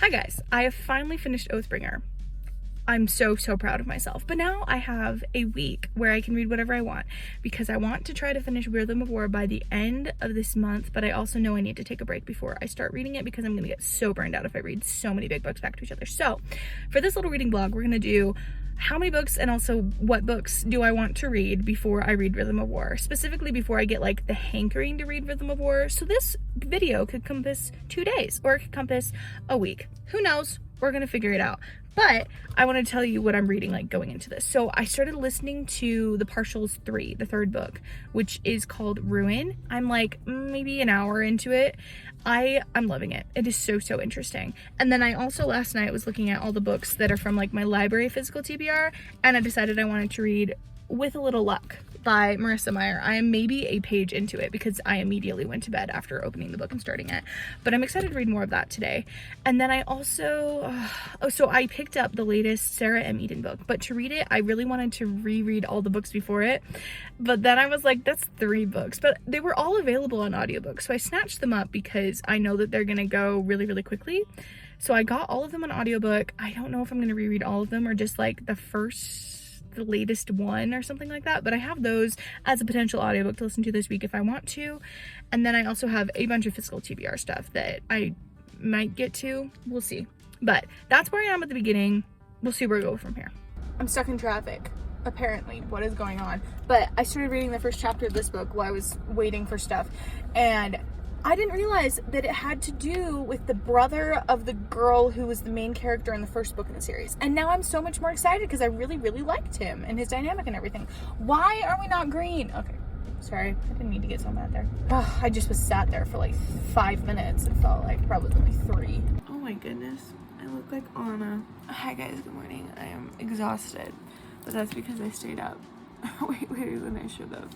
Hi guys, I have finally finished Oathbringer. I'm so proud of myself, but now I have a week where I can read whatever I want because I want to try to finish Rhythm of War by the end of this month, but I also know I need to take a break before I start reading it because I'm gonna get so burned out if I read so many big books back to each other. So for this little reading vlog, we're gonna do how many books and also what books do I want to read before I read Rhythm of War, specifically before I get like the hankering to read Rhythm of War. So this video could compass 2 days or it could compass a week. Who knows? We're gonna figure it out. But I want to tell you what I'm reading like going into this. So I started listening to The Partials 3, the third book, which is called Ruin. I'm like maybe an hour into it. I'm loving it. It is so interesting. And then I also last night was looking at all the books that are from like my library physical TBR, and I decided I wanted to read With a Little Luck by Marissa Meyer. I am maybe a page into it because I immediately went to bed after opening the book and starting it, but I'm excited to read more of that today. And then I also so I picked up the latest Sarah M. Eden book, but to read it I really wanted to reread all the books before it, but then I was like, that's 3 books, but they were all available on audiobook, so I snatched them up because I know that they're gonna go really quickly. So I got all of them on audiobook. I don't know if I'm gonna reread all of them or just like the latest one or something like that, but I have those as a potential audiobook to listen to this week if I want to. And then I also have a bunch of physical TBR stuff that I might get to. We'll see. But that's where I am at the beginning. We'll see where we go from here. I'm stuck in traffic, apparently. What is going on? But I started reading the first chapter of this book while I was waiting for stuff, and I didn't realize that it had to do with the brother of the girl who was the main character in the first book in the series. And now I'm so much more excited because I really liked him and his dynamic and everything. Why are we not green? Okay, sorry, I didn't mean to get so mad there. Oh, I just was sat there for like 5 minutes. It felt like probably only 3. Oh my goodness, I look like Anna. Hi guys, good morning. I am exhausted, but that's because I stayed up way later than I should have.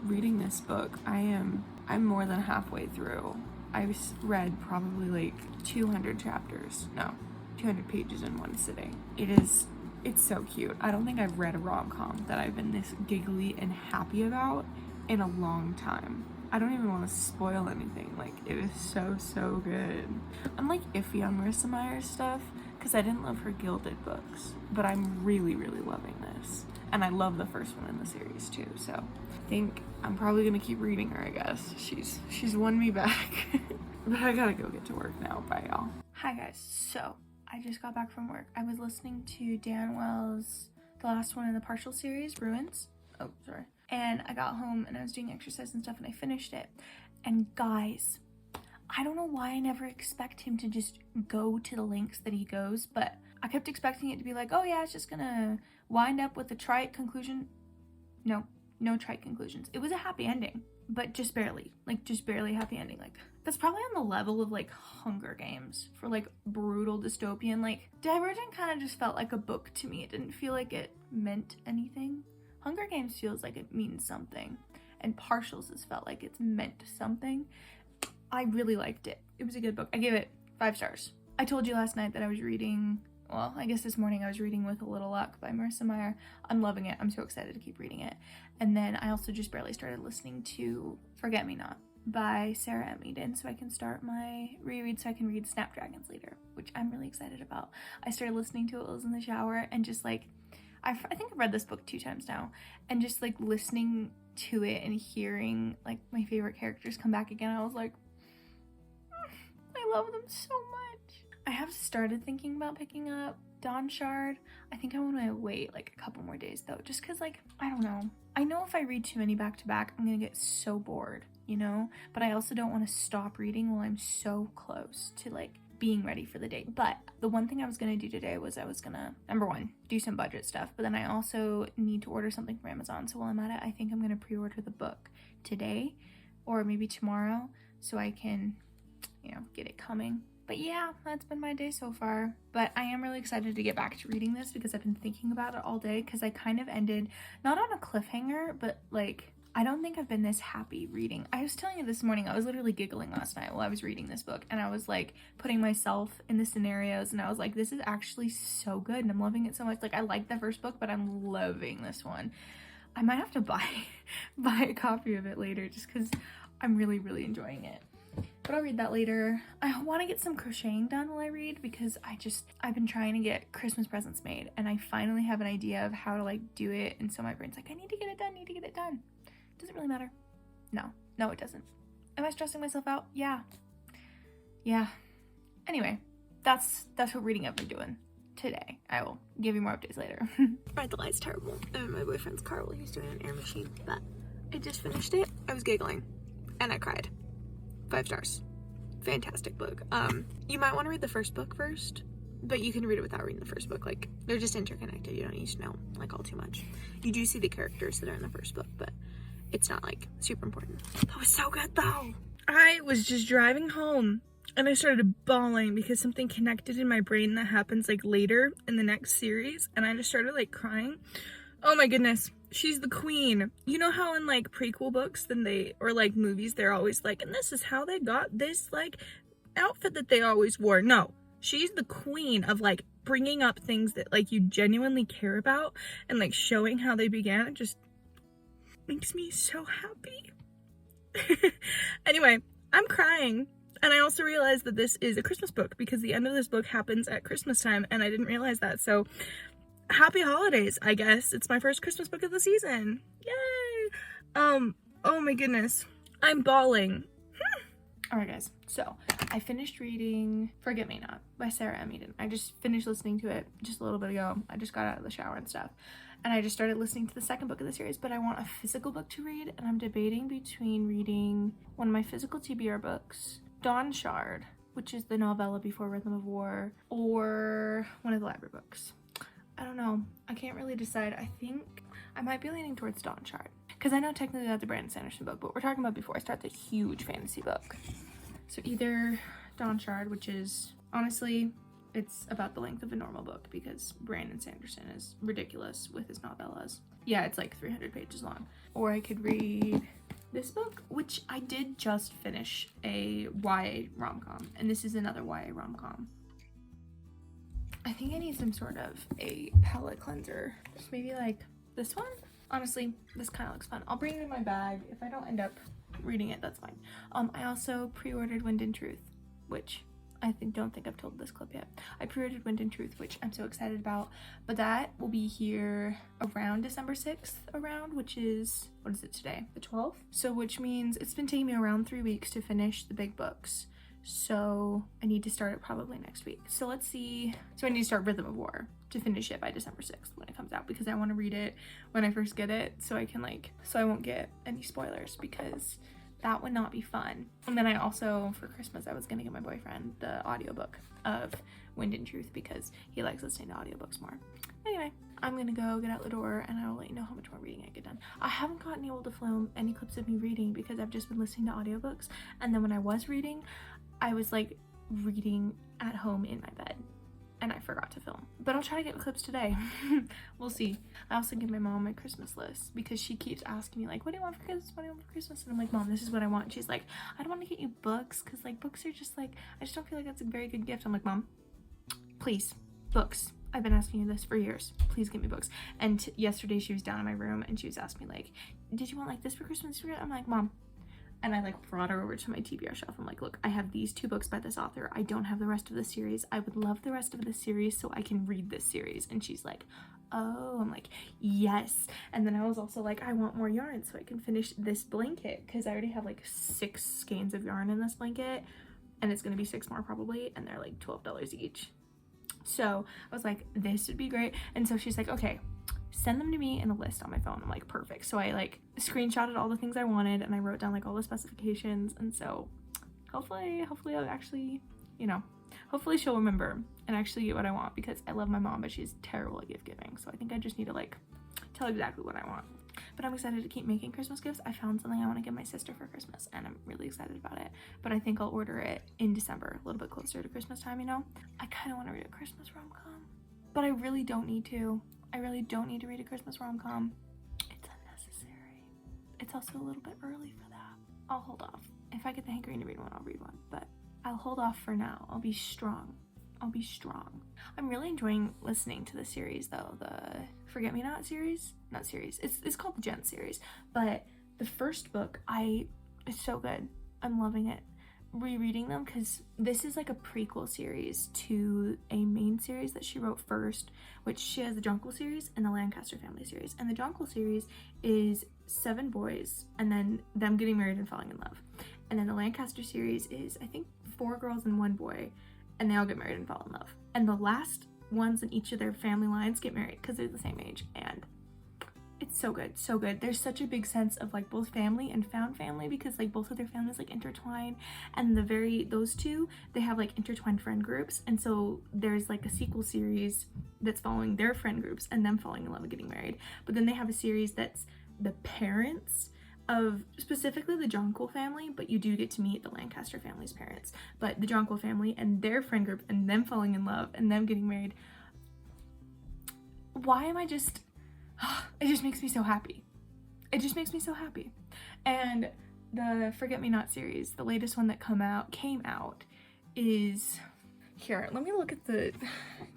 Reading this book, I'm more than halfway through. I've read probably like 200 chapters. No, 200 pages in one sitting. It's so cute. I don't think I've read a rom-com that I've been this giggly and happy about in a long time. I don't even want to spoil anything. Like, it is so good. I'm like iffy on Marissa Meyer's stuff because I didn't love her Gilded books, but I'm really loving this. And I love the first one in the series too, so I think I'm probably gonna keep reading her, I guess. She's won me back. But I gotta go get to work now. Bye, y'all. Hi guys, so I just got back from work. I was listening to Dan Wells', the last one in the Partial series, Ruins. Oh, sorry. And I got home and I was doing exercise and stuff and I finished it. And guys, I don't know why I never expect him to just go to the lengths that he goes, but I kept expecting it to be like, oh yeah, it's just gonna wind up with a trite conclusion. No trite conclusions. It was a happy ending, but just barely happy ending. Like, that's probably on the level of like Hunger Games for like brutal dystopian. Like, Divergent kind of just felt like a book to me. It didn't feel like it meant anything. Hunger Games feels like it means something, and Partials has felt like it's meant something. I really liked it. It was a good book. I gave it 5 stars. I told you last night that I was reading, well, I guess this morning I was reading With a Little Luck by Marissa Meyer. I'm loving it. I'm so excited to keep reading it. And then I also just barely started listening to Forget Me Not by Sarah M. Eden, so I can start my reread so I can read Snapdragons later, which I'm really excited about. I started listening to it while I was in the shower, and just like, I think I've read this book 2 times now, and just like listening to it and hearing like my favorite characters come back again, I was like, I love them so much. I have started thinking about picking up Dawn Shard. I think I want to wait like a couple more days though, just because like, I don't know. I know if I read too many back to back, I'm gonna get so bored, you know? But I also don't want to stop reading while I'm so close to like being ready for the day. But the one thing I was gonna do today was I was gonna, number 1, do some budget stuff, but then I also need to order something from Amazon. So while I'm at it, I think I'm gonna pre-order the book today or maybe tomorrow so I can, you know, get it coming. But yeah, that's been my day so far. But I am really excited to get back to reading this because I've been thinking about it all day, because I kind of ended, not on a cliffhanger, but like, I don't think I've been this happy reading. I was telling you this morning, I was literally giggling last night while I was reading this book, and I was like putting myself in the scenarios, and I was like, this is actually so good and I'm loving it so much. Like, I liked the first book, but I'm loving this one. I might have to buy a copy of it later just because I'm really enjoying it. but I'll read that later. I want to get some crocheting done while I read because I've been trying to get Christmas presents made, and I finally have an idea of how to like do it, and so my brain's like, I need to get it done. Doesn't really matter. No, it doesn't. Am I stressing myself out? Yeah. Anyway, that's what reading I've been doing today. I will give you more updates later. Alright, the light's terrible. I'm in my boyfriend's car while he's doing an air machine, but I just finished it. I was giggling and I cried. 5 stars. Fantastic book. You might want to read the first book first, but you can read it without reading the first book. Like, they're just interconnected. You don't need to know like all too much. You do see the characters that are in the first book, but it's not like super important. That was so good though. I was just driving home and I started bawling because something connected in my brain that happens like later in the next series, and I just started like crying. Oh my goodness, she's the queen. You know how in like prequel books or like movies, they're always like, and this is how they got this like outfit that they always wore. No, she's the queen of like bringing up things that like you genuinely care about and like showing how they began. It just makes me so happy. Anyway, I'm crying. And I also realized that this is a Christmas book because the end of this book happens at Christmas time, and I didn't realize that. So happy holidays, I guess. It's my first Christmas book of the season. Yay! Oh my goodness. I'm bawling. Alright guys, so I finished reading Forget Me Not by Sarah M. Eden. I just finished listening to it just a little bit ago. I just got out of the shower and stuff. And I just started listening to the second book of the series, but I want a physical book to read, and I'm debating between reading one of my physical TBR books, Dawn Shard, which is the novella before Rhythm of War, or one of the library books. I don't know. I can't really decide. I think I might be leaning towards Dawn Shard, because I know technically that's a Brandon Sanderson book, but we're talking about before I start the huge fantasy book. So either Dawn Shard, which is, honestly, it's about the length of a normal book because Brandon Sanderson is ridiculous with his novellas. Yeah, it's like 300 pages long. Or I could read this book, which I did just finish, a YA rom-com, and this is another YA rom-com. I think I need some sort of a palette cleanser. Just maybe like this one. Honestly, this kind of looks fun. I'll bring it in my bag. If I don't end up reading it, that's fine. I also pre-ordered Wind and Truth, which I don't think I've told this clip yet. I pre-ordered Wind and Truth, which I'm so excited about, but that will be here around December 6th which is, what is it today? The 12th? So which means it's been taking me around 3 weeks to finish the big books. So I need to start it probably next week. So let's see. So I need to start Rhythm of War to finish it by December 6th when it comes out, because I want to read it when I first get it so I can so I won't get any spoilers, because that would not be fun. And then I also, for Christmas, I was gonna get my boyfriend the audiobook of Wind and Truth because he likes listening to audiobooks more. Anyway, I'm gonna go get out the door and I will let you know how much more reading I get done. I haven't gotten able to film any clips of me reading because I've just been listening to audiobooks, and then when I was reading, I was like reading at home in my bed and I forgot to film. But I'll try to get clips today. We'll see. I also give my mom my Christmas list because she keeps asking me like, what do you want for Christmas? What do you want for Christmas? And I'm like, Mom, this is what I want. And she's like, I don't want to get you books because like books are just like, I just don't feel like that's a very good gift. I'm like, Mom, please, books. I've been asking you this for years. Please get me books. And yesterday she was down in my room and she was asking me like, did you want like this for Christmas? I'm like, Mom. And I like brought her over to my TBR shelf. I'm like, look, I have these 2 books by this author. I don't have the rest of the series. I would love the rest of the series so I can read this series. And she's like, oh. I'm like, yes. And then I was also like, I want more yarn so I can finish this blanket because I already have like 6 skeins of yarn in this blanket, and it's gonna be 6 more probably, and they're like $12 each. So I was like, this would be great. And so she's like, okay, send them to me in a list on my phone. I'm like, perfect. So I like screenshotted all the things I wanted and I wrote down like all the specifications, and so hopefully I'll actually, you know, hopefully she'll remember and actually get what I want, because I love my mom but she's terrible at gift giving. So I think I just need to like tell her exactly what I want. But I'm excited to keep making Christmas gifts. I found something I want to give my sister for Christmas and I'm really excited about it, but I think I'll order it in December, a little bit closer to Christmas time, you know. I kind of want to read a Christmas rom-com, but I really don't need to. I really don't need to read a Christmas rom-com. It's unnecessary. It's also a little bit early for that. I'll hold off. If I get the hankering to read one, I'll read one, but I'll hold off for now. I'll be strong. I'm really enjoying listening to the series though, the Forget Me Not series. Not series. It's called the Gent series, but the first book, it's so good. I'm loving it. rereading them because this is like a prequel series to a main series that she wrote first, which she has the Jonquil series and the Lancaster family series. And the Jonquil series is 7 boys and then them getting married and falling in love. And then the Lancaster series is, I think, 4 girls and 1 boy, and they all get married and fall in love. And the last ones in each of their family lines get married because they're the same age, and it's so good, so good. There's such a big sense of like both family and found family because like both of their families like intertwine, and those two, they have like intertwined friend groups, and so there's like a sequel series that's following their friend groups and them falling in love and getting married. But then they have a series that's the parents of specifically the Jonquil family, but you do get to meet the Lancaster family's parents. But the Jonquil family and their friend group and them falling in love and them getting married. Why am I just... It just makes me so happy. It just makes me so happy. And the Forget Me Not series, the latest one that came out is... Here, let me look at the...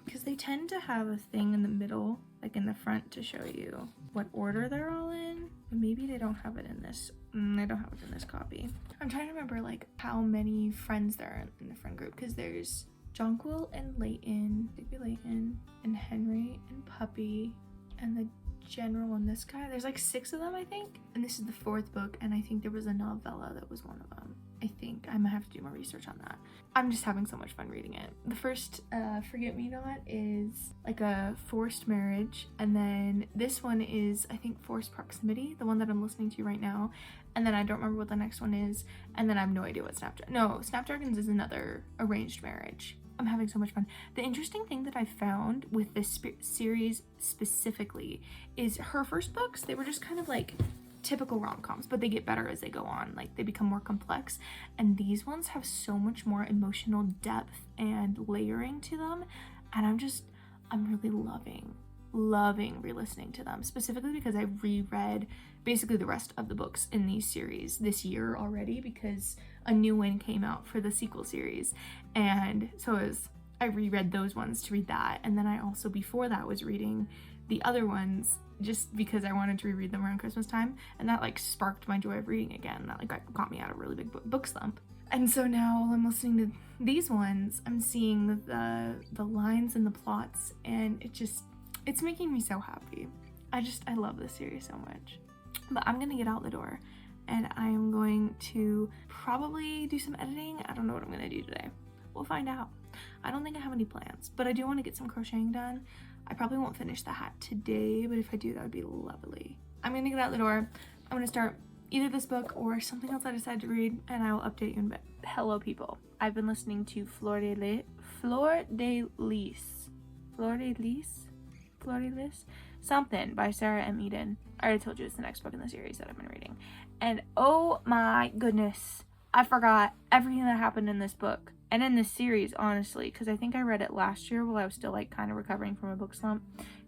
Because they tend to have a thing in the middle, like in the front, to show you what order they're all in. Maybe they don't have it in this. They don't have it in this copy. I'm trying to remember like how many friends there are in the friend group, because there's Jonquil and Leighton, Digby Leighton, and Henry and Puppy, and the general and this guy. There's like 6 of them, I think. And this is the 4th book, and I think there was a novella that was one of them. I think I might have to do more research on that. I'm just having so much fun reading it. The first Forget Me Not is like a forced marriage, and then this one is, I think, forced proximity, the one that I'm listening to right now, and then I don't remember what the next one is, and then I have no idea what Snapdragons is another arranged marriage. I'm having so much fun. The interesting thing that I found with this series specifically is her first books, they were just kind of like typical rom-coms, but they get better as they go on. Like, they become more complex, and these ones have so much more emotional depth and layering to them, and I'm really loving re-listening to them, specifically because I reread basically the rest of the books in these series this year already, because a new one came out for the sequel series, and so I reread those ones to read that, and then I also before that was reading the other ones just because I wanted to reread them around Christmas time, and that like sparked my joy of reading again. That like got me out of a really big book slump. And so now while I'm listening to these ones, I'm seeing the lines and the plots, and it's making me so happy. I love this series so much. But I'm gonna get out the door, and I'm going to probably do some editing. I don't know what I'm gonna do today. We'll find out. I don't think I have any plans, but I do want to get some crocheting done. I probably won't finish the hat today, but if I do, that would be lovely. I'm gonna get out the door. I'm gonna start either this book or something else I decide to read, and I will update you in a bit. Hello, people. I've been listening to Fleur de Lis, something by Sarah M. Eden. I already told you it's the next book in the series that I've been reading. And oh my goodness, I forgot everything that happened in this book. And in this series, honestly, because I think I read it last year while I was still like kind of recovering from a book slump.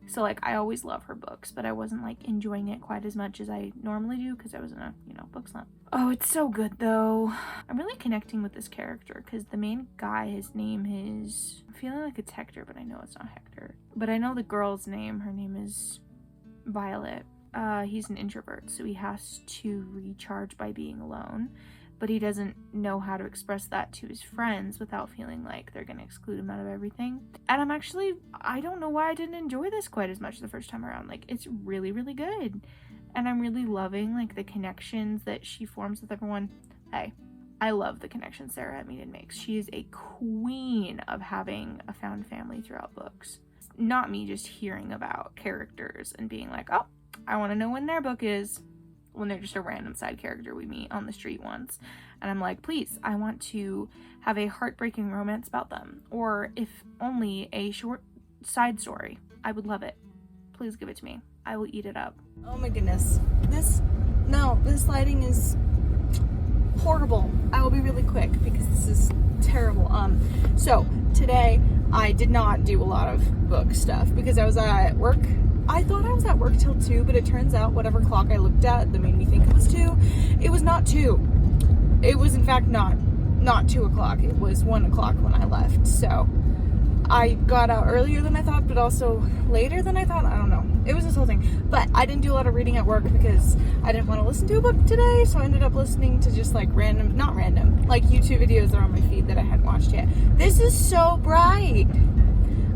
So like I always love her books, but I wasn't like enjoying it quite as much as I normally do because I was in a, book slump. Oh, it's so good though. I'm really connecting with this character because the main guy, his name is, I'm feeling like it's Hector, but I know it's not Hector. But I know the girl's name, her name is Violet. He's an introvert, so he has to recharge by being alone. But he doesn't know how to express that to his friends without feeling like they're going to exclude him out of everything. And I don't know why I didn't enjoy this quite as much the first time around. Like, it's really, really good. And I'm really loving, like, the connections that she forms with everyone. Hey, I love the connections Sarah M. Eden makes. She is a queen of having a found family throughout books. Not me just hearing about characters and being like, oh, I want to know when their book is, when they're just a random side character we meet on the street once. And I'm like, please, I want to have a heartbreaking romance about them. Or if only a short side story. I would love it. Please give it to me. I will eat it up. Oh my goodness. This lighting is horrible. I will be really quick because this is terrible. So today I did not do a lot of book stuff because I was at work. I thought I was at work till 2, but it turns out whatever clock I looked at that made me think it was 2, it was not 2. It was in fact not 2 o'clock. It was 1 o'clock when I left. So I got out earlier than I thought, but also later than I thought. I don't know. it was this whole thing. But I didn't do a lot of reading at work because I didn't want to listen to a book today, so I ended up listening to just like not random, like YouTube videos that are on my feed that I hadn't watched yet. This is so bright.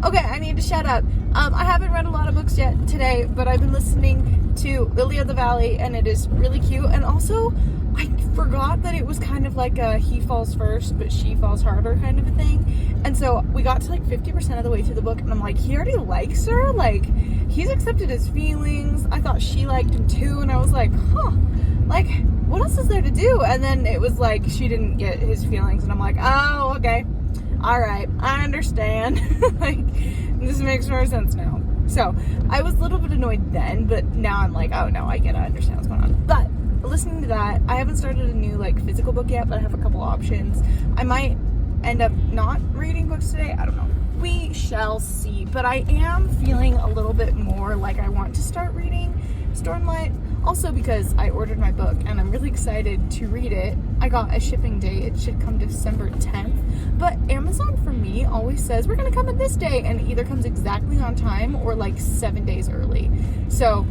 Okay, I need to shut up. I haven't read a lot of books yet today, but I've been listening to Lily of the Valley, and it is really cute. And also, I forgot that it was kind of like a he falls first, but she falls harder kind of a thing. And so we got to like 50% of the way through the book, and I'm like, he already likes her? Like, he's accepted his feelings. I thought she liked him too, and I was like, huh, like, what else is there to do? And then it was like, she didn't get his feelings, and I'm like, oh, okay. All right, I understand. Like, this makes more sense now. So I was a little bit annoyed then, but now I'm like, oh no, I get it, I understand what's going on. But listening to that, I haven't started a new like physical book yet, but I have a couple options. I might end up not reading books today, I don't know. We shall see, but I am feeling a little bit more like I want to start reading Stormlight, also because I ordered my book and I'm really excited to read it. I got a shipping date, it should come December 10th, but Amazon for me always says we're gonna come at this day, and it either comes exactly on time or like 7 days early. So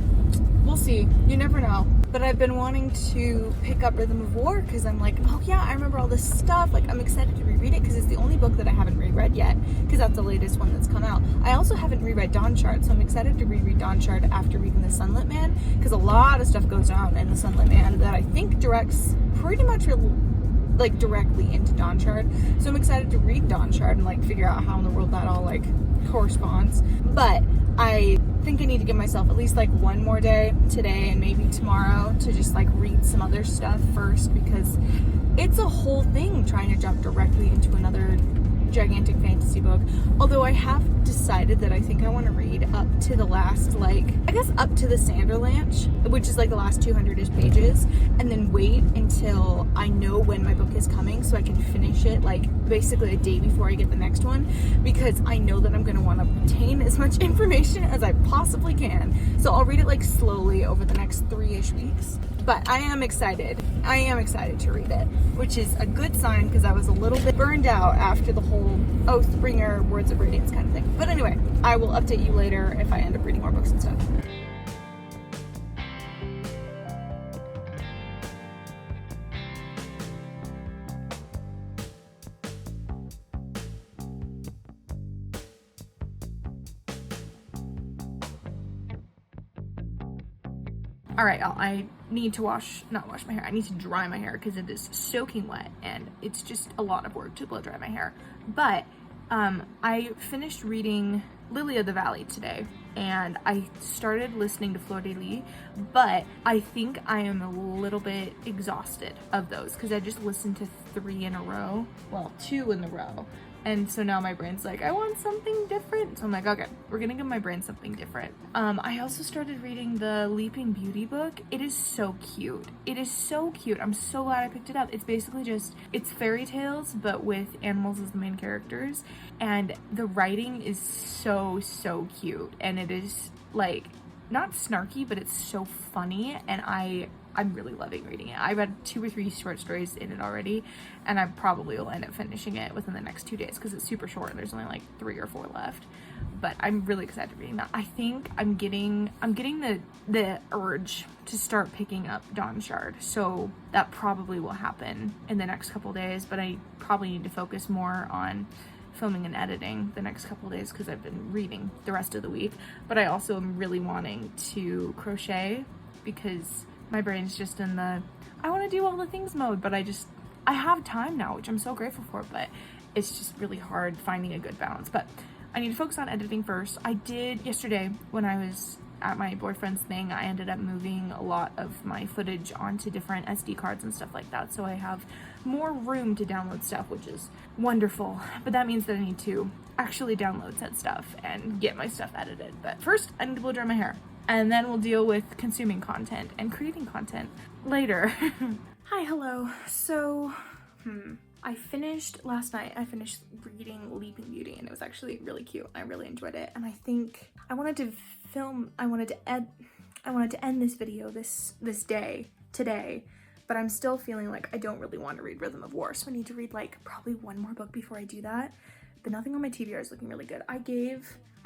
we'll see, you never know. But I've been wanting to pick up Rhythm of War because I'm like, oh yeah, I remember all this stuff. Like, I'm excited to reread it because it's the only book that I haven't reread yet, because that's the latest one that's come out. I also haven't reread Dawn Shard, so I'm excited to reread Dawn Shard after reading The Sunlit Man, because a lot of stuff goes down in The Sunlit Man that I think directs pretty much like directly into Dawn Shard. So I'm excited to read Dawn Shard and like figure out how in the world that all like corresponds. But I think I need to give myself at least like one more day today and maybe tomorrow to just like read some other stuff first, because it's a whole thing trying to jump directly into another gigantic fantasy book. Although I have decided that I think I want to read up to the last, like, I guess up to the Sanderlanche, which is like the last 200-ish pages, and then wait until I know when my book is coming so I can finish it like basically a day before I get the next one, because I know that I'm going to want to retain as much information as I possibly can. So I'll read it like slowly over the next 3-ish weeks. But I am excited. I am excited to read it, which is a good sign because I was a little bit burned out after the whole Oathbringer, Words of Radiance kind of thing. But anyway, I will update you later if I end up reading more books and stuff. All right, y'all, I need to not wash my hair, I need to dry my hair because it is soaking wet and it's just a lot of work to blow dry my hair. But I finished reading Lily of the Valley today, and I started listening to Fleur de Lis, but I think I am a little bit exhausted of those because I just listened to 3 in a row, well, 2 in a row. And so now my brain's like, I want something different. So I'm like, okay, we're gonna give my brain something different. I also started reading the Leaping Beauty book. It is so cute. It is so cute. I'm so glad I picked it up. It's basically it's fairy tales, but with animals as the main characters. And the writing is so, so cute. And it is like, not snarky, but it's so funny. And I'm really loving reading it. I read 2 or 3 short stories in it already, and I probably will end up finishing it within the next 2 days because it's super short and there's only like 3 or 4 left. But I'm really excited reading that. I think I'm getting the urge to start picking up Dawn Shard, so that probably will happen in the next couple days, but I probably need to focus more on filming and editing the next couple days because I've been reading the rest of the week. But I also am really wanting to crochet because my brain's just in the I want to do all the things mode, but I have time now, which I'm so grateful for, but it's just really hard finding a good balance. But I need to focus on editing first. I did yesterday when I was at my boyfriend's thing, I ended up moving a lot of my footage onto different SD cards and stuff like that, so I have more room to download stuff, which is wonderful. But that means that I need to actually download said stuff and get my stuff edited. But first, I need to blow dry my hair, and then we'll deal with consuming content and creating content later. Hi, hello. So, I finished last night, I finished reading Leaping Beauty, and it was actually really cute. I really enjoyed it, and I think I wanted to end this video this day today but I'm still feeling like I don't really want to read Rhythm of War, so I need to read like probably one more book before I do that. But nothing on my TBR is looking really good. I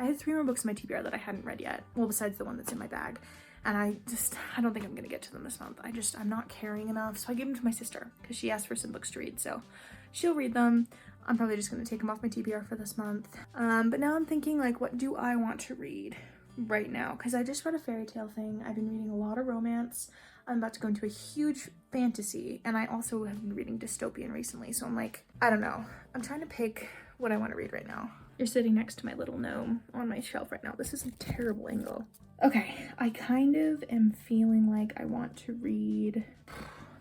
had 3 more books in my TBR that I hadn't read yet, well, besides the one that's in my bag, and I don't think I'm gonna get to them this month. I'm not carrying enough, so I gave them to my sister because she asked for some books to read, so she'll read them. I'm probably just gonna take them off my TBR for this month. But now I'm thinking, like, what do I want to read right now? Because I just read a fairy tale thing. I've been reading a lot of romance. I'm about to go into a huge fantasy, and I also have been reading dystopian recently, so I'm like, I don't know. I'm trying to pick what I want to read right now. You're sitting next to my little gnome on my shelf right now. This is a terrible angle. Okay, I kind of am feeling like I want to read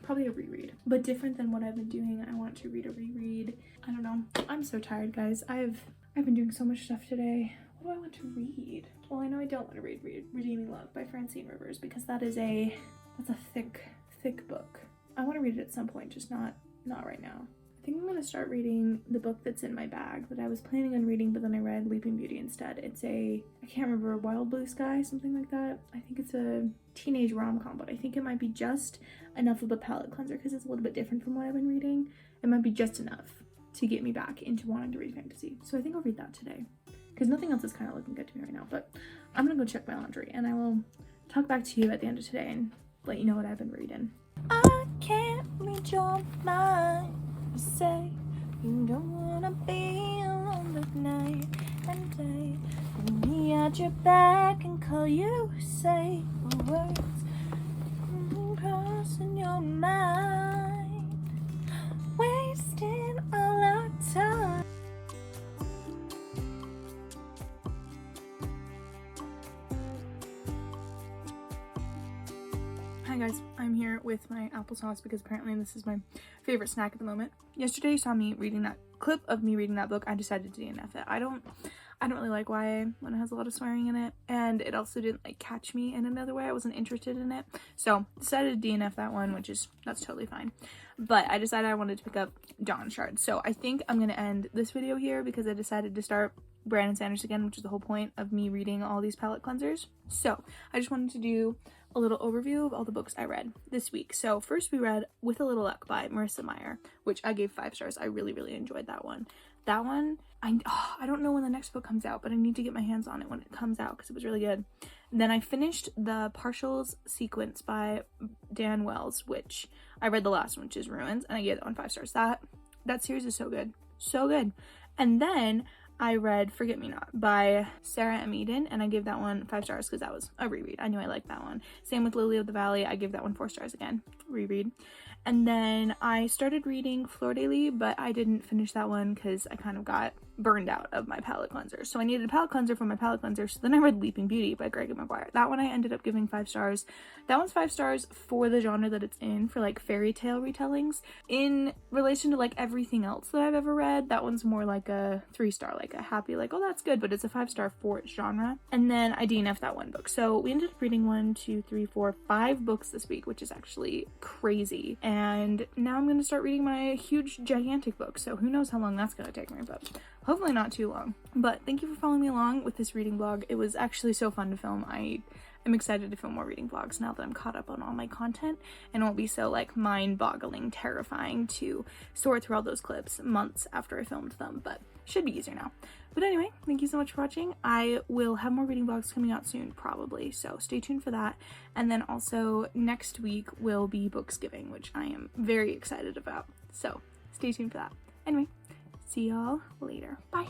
probably a reread, but different than what I've been doing. I want to read a reread. I don't know. I'm so tired, guys. I've been doing so much stuff today. What do I want to read? Well, I know I don't want to read Redeeming Love by Francine Rivers because that's a thick book. I want to read it at some point, just not right now. I think I'm going to start reading the book that's in my bag that I was planning on reading, but then I read Leaping Beauty instead. It's I can't remember, Wild Blue Sky, something like that. I think it's a teenage rom-com, but I think it might be just enough of a palate cleanser because it's a little bit different from what I've been reading. It might be just enough to get me back into wanting to read fantasy. So I think I'll read that today because nothing else is kind of looking good to me right now, but I'm going to go check my laundry and I will talk back to you at the end of today and let you know what I've been reading. I can't read your mind. You say you don't wanna be alone at night and day. Put me at your back and call you say the words crossing your mind, wasting all our time. Hi guys, I'm here with my applesauce because apparently this is my favorite snack at the moment. Yesterday you saw me reading that clip of me reading that book. I decided to DNF it. I don't really like YA when it has a lot of swearing in it, and it also didn't like catch me in another way. I wasn't interested in it, so decided to DNF that one, that's totally fine. But I decided I wanted to pick up Dawn Shard, so I think I'm gonna end this video here because I decided to start Brandon Sanders again, which is the whole point of me reading all these palette cleansers. So I just wanted to do a little overview of all the books I read this week. So first we read With a Little Luck by Marissa Meyer, which I gave 5 stars. I really enjoyed that one. That one, I don't know when the next book comes out, but I need to get my hands on it when it comes out because it was really good. And then I finished the Partials sequence by Dan Wells, which I read the last one, which is Ruins, and I gave that one 5 stars. That series is so good. And then I read Forget Me Not by Sarah M. Eden, and I gave that one 5 stars because that was a reread. I knew I liked that one. Same with Lily of the Valley. I gave that one 4 stars again. Reread. And then I started reading Fleur de Lis, but I didn't finish that one because I kind of got burned out of my palette cleanser. So I needed a palette cleanser for my palette cleanser. So then I read Leaping Beauty by Greg McGuire. That one I ended up giving 5 stars. That one's 5 stars for the genre that it's in, for like fairy tale retellings. In relation to like everything else that I've ever read, that one's more like a 3 star, like a happy, like, oh, that's good, but it's a 5 star for its genre. And then I DNF'd that one book. So we ended up reading 5 books this week, which is actually crazy. And now I'm going to start reading my huge, gigantic book. So who knows how long that's going to take me, but hopefully not too long. But thank you for following me along with this reading vlog. It was actually so fun to film. I'm excited to film more reading vlogs now that I'm caught up on all my content, and it won't be so like mind-boggling, terrifying to sort through all those clips months after I filmed them, but should be easier now. But anyway, thank you so much for watching. I will have more reading vlogs coming out soon, probably, so stay tuned for that. And then also next week will be Booksgiving, which I am very excited about, so stay tuned for that. Anyway, see y'all later. Bye.